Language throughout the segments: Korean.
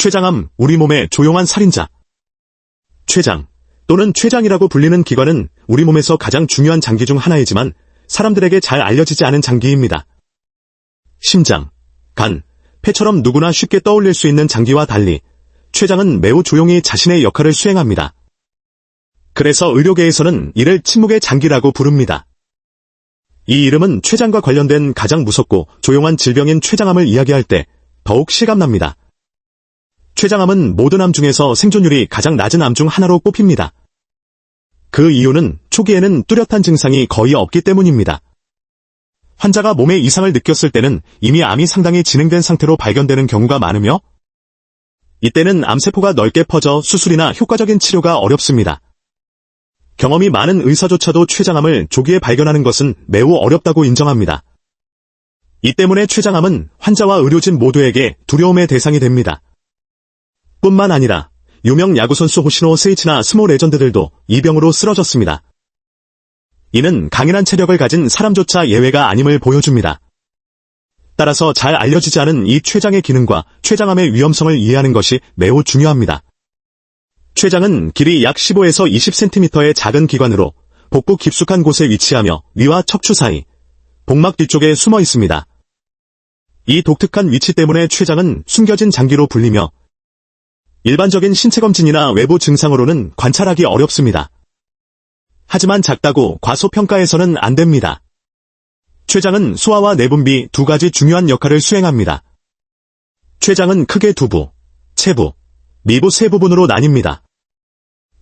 췌장암, 우리 몸의 조용한 살인자. 췌장 또는 췌장이라고 불리는 기관은 우리 몸에서 가장 중요한 장기 중 하나이지만 사람들에게 잘 알려지지 않은 장기입니다. 심장, 간, 폐처럼 누구나 쉽게 떠올릴 수 있는 장기와 달리 췌장은 매우 조용히 자신의 역할을 수행합니다. 그래서 의료계에서는 이를 침묵의 장기라고 부릅니다. 이 이름은 췌장과 관련된 가장 무섭고 조용한 질병인 췌장암을 이야기할 때 더욱 실감납니다. 췌장암은 모든 암 중에서 생존율이 가장 낮은 암 중 하나로 꼽힙니다. 그 이유는 초기에는 뚜렷한 증상이 거의 없기 때문입니다. 환자가 몸에 이상을 느꼈을 때는 이미 암이 상당히 진행된 상태로 발견되는 경우가 많으며 이때는 암세포가 넓게 퍼져 수술이나 효과적인 치료가 어렵습니다. 경험이 많은 의사조차도 췌장암을 조기에 발견하는 것은 매우 어렵다고 인정합니다. 이 때문에 췌장암은 환자와 의료진 모두에게 두려움의 대상이 됩니다. 뿐만 아니라 유명 야구선수 호시노 세이치나 스모 레전드들도 이 병으로 쓰러졌습니다. 이는 강인한 체력을 가진 사람조차 예외가 아님을 보여줍니다. 따라서 잘 알려지지 않은 이 췌장의 기능과 췌장암의 위험성을 이해하는 것이 매우 중요합니다. 췌장은 길이 약 15에서 20cm의 작은 기관으로 복부 깊숙한 곳에 위치하며 위와 척추 사이, 복막 뒤쪽에 숨어 있습니다. 이 독특한 위치 때문에 췌장은 숨겨진 장기로 불리며 일반적인 신체 검진이나 외부 증상으로는 관찰하기 어렵습니다. 하지만 작다고 과소평가해서는 안 됩니다. 췌장은 소화와 내분비 두 가지 중요한 역할을 수행합니다. 췌장은 크게 두부, 체부, 미부 세 부분으로 나뉩니다.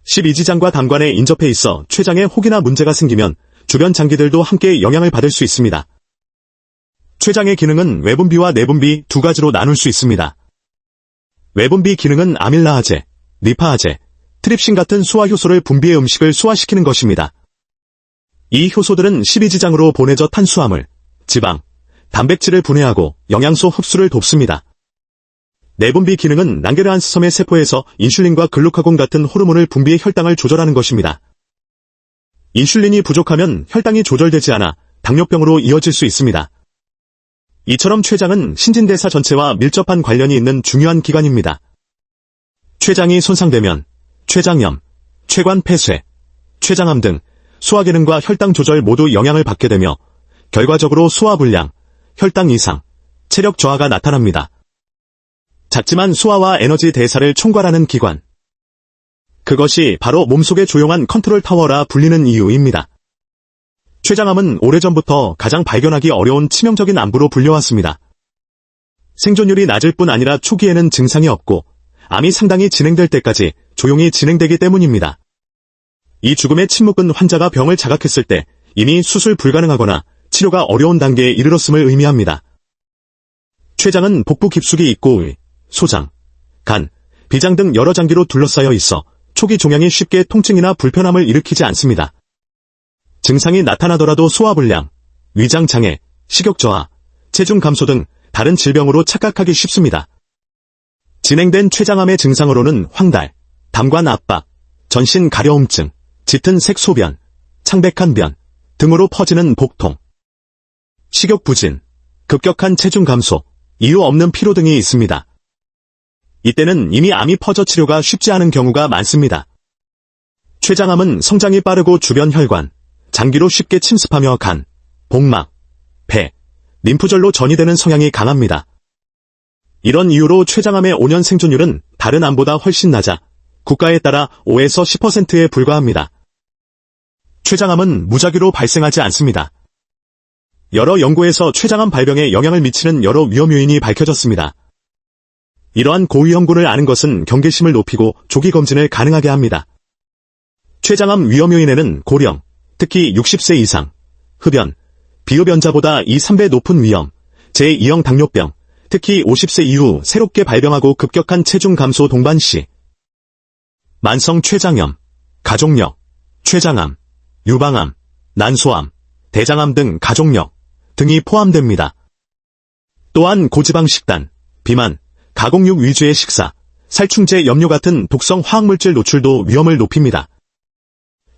12지장과 담관에 인접해 있어 췌장에 혹이나 문제가 생기면 주변 장기들도 함께 영향을 받을 수 있습니다. 췌장의 기능은 외분비와 내분비 두 가지로 나눌 수 있습니다. 외분비 기능은 아밀라아제, 리파아제, 트립신 같은 소화 효소를 분비해 음식을 소화시키는 것입니다. 이 효소들은 12지장으로 보내져 탄수화물, 지방, 단백질을 분해하고 영양소 흡수를 돕습니다. 내분비 기능은 랑게르한스섬의 세포에서 인슐린과 글루카곤 같은 호르몬을 분비해 혈당을 조절하는 것입니다. 인슐린이 부족하면 혈당이 조절되지 않아 당뇨병으로 이어질 수 있습니다. 이처럼 췌장은 신진대사 전체와 밀접한 관련이 있는 중요한 기관입니다. 췌장이 손상되면 췌장염, 췌관 폐쇄, 췌장암 등 소화기능과 혈당 조절 모두 영향을 받게 되며 결과적으로 소화불량, 혈당 이상, 체력 저하가 나타납니다. 작지만 소화와 에너지 대사를 총괄하는 기관. 그것이 바로 몸속의 조용한 컨트롤 타워라 불리는 이유입니다. 췌장암은 오래전부터 가장 발견하기 어려운 치명적인 암부로 불려왔습니다. 생존율이 낮을 뿐 아니라 초기에는 증상이 없고 암이 상당히 진행될 때까지 조용히 진행되기 때문입니다. 이 죽음의 침묵은 환자가 병을 자각했을 때 이미 수술 불가능하거나 치료가 어려운 단계에 이르렀음을 의미합니다. 췌장은 복부 깊숙이 있고 의, 소장, 간, 비장 등 여러 장기로 둘러싸여 있어 초기 종양이 쉽게 통증이나 불편함을 일으키지 않습니다. 증상이 나타나더라도 소화불량, 위장장애, 식욕저하, 체중 감소 등 다른 질병으로 착각하기 쉽습니다. 진행된 췌장암의 증상으로는 황달, 담관 압박, 전신 가려움증, 짙은 색 소변, 창백한 변 등으로 퍼지는 복통, 식욕 부진, 급격한 체중 감소, 이유 없는 피로 등이 있습니다. 이때는 이미 암이 퍼져 치료가 쉽지 않은 경우가 많습니다. 췌장암은 성장이 빠르고 주변 혈관, 장기로 쉽게 침습하며 간, 복막, 폐, 림프절로 전이되는 성향이 강합니다. 이런 이유로 췌장암의 5년 생존율은 다른 암보다 훨씬 낮아 국가에 따라 5에서 10%에 불과합니다. 췌장암은 무작위로 발생하지 않습니다. 여러 연구에서 췌장암 발병에 영향을 미치는 여러 위험 요인이 밝혀졌습니다. 이러한 고위험군을 아는 것은 경계심을 높이고 조기 검진을 가능하게 합니다. 췌장암 위험 요인에는 고령, 특히 60세 이상, 흡연, 비흡연자보다 2~3배 높은 위험, 제2형 당뇨병, 특히 50세 이후 새롭게 발병하고 급격한 체중 감소 동반시, 만성 췌장염, 가족력, 췌장암, 유방암, 난소암, 대장암 등 가족력 등이 포함됩니다. 또한 고지방 식단, 비만, 가공육 위주의 식사, 살충제, 염료 같은 독성 화학물질 노출도 위험을 높입니다.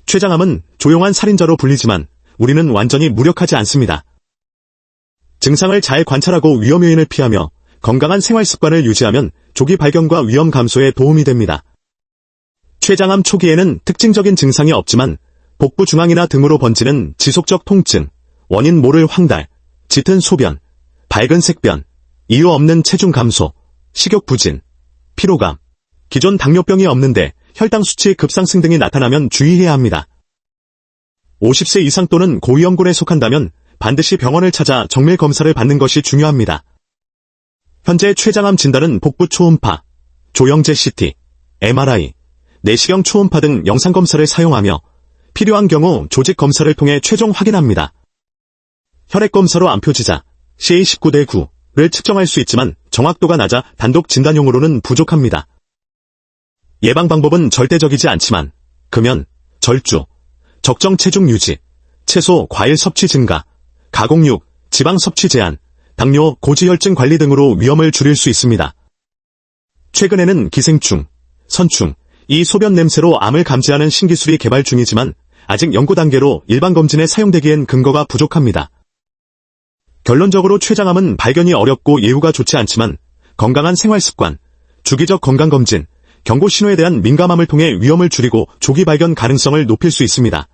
췌장암은 조용한 살인자로 불리지만 우리는 완전히 무력하지 않습니다. 증상을 잘 관찰하고 위험 요인을 피하며 건강한 생활 습관을 유지하면 조기 발견과 위험 감소에 도움이 됩니다. 췌장암 초기에는 특징적인 증상이 없지만 복부 중앙이나 등으로 번지는 지속적 통증, 원인 모를 황달, 짙은 소변, 밝은 색변, 이유 없는 체중 감소, 식욕 부진, 피로감, 기존 당뇨병이 없는데 혈당 수치 급상승 등이 나타나면 주의해야 합니다. 50세 이상 또는 고위험군에 속한다면 반드시 병원을 찾아 정밀 검사를 받는 것이 중요합니다. 현재 췌장암 진단은 복부 초음파, 조영제 CT, MRI, 내시경 초음파 등 영상검사를 사용하며 필요한 경우 조직 검사를 통해 최종 확인합니다. 혈액검사로 암표지자 CA19대9를 측정할 수 있지만 정확도가 낮아 단독 진단용으로는 부족합니다. 예방 방법은 절대적이지 않지만 금연, 절주, 적정 체중 유지, 채소, 과일 섭취 증가, 가공육, 지방 섭취 제한, 당뇨, 고지혈증 관리 등으로 위험을 줄일 수 있습니다. 최근에는 기생충, 선충, 이 소변 냄새로 암을 감지하는 신기술이 개발 중이지만 아직 연구 단계로 일반 검진에 사용되기엔 근거가 부족합니다. 결론적으로 췌장암은 발견이 어렵고 예후가 좋지 않지만 건강한 생활 습관, 주기적 건강검진, 경고 신호에 대한 민감함을 통해 위험을 줄이고 조기 발견 가능성을 높일 수 있습니다.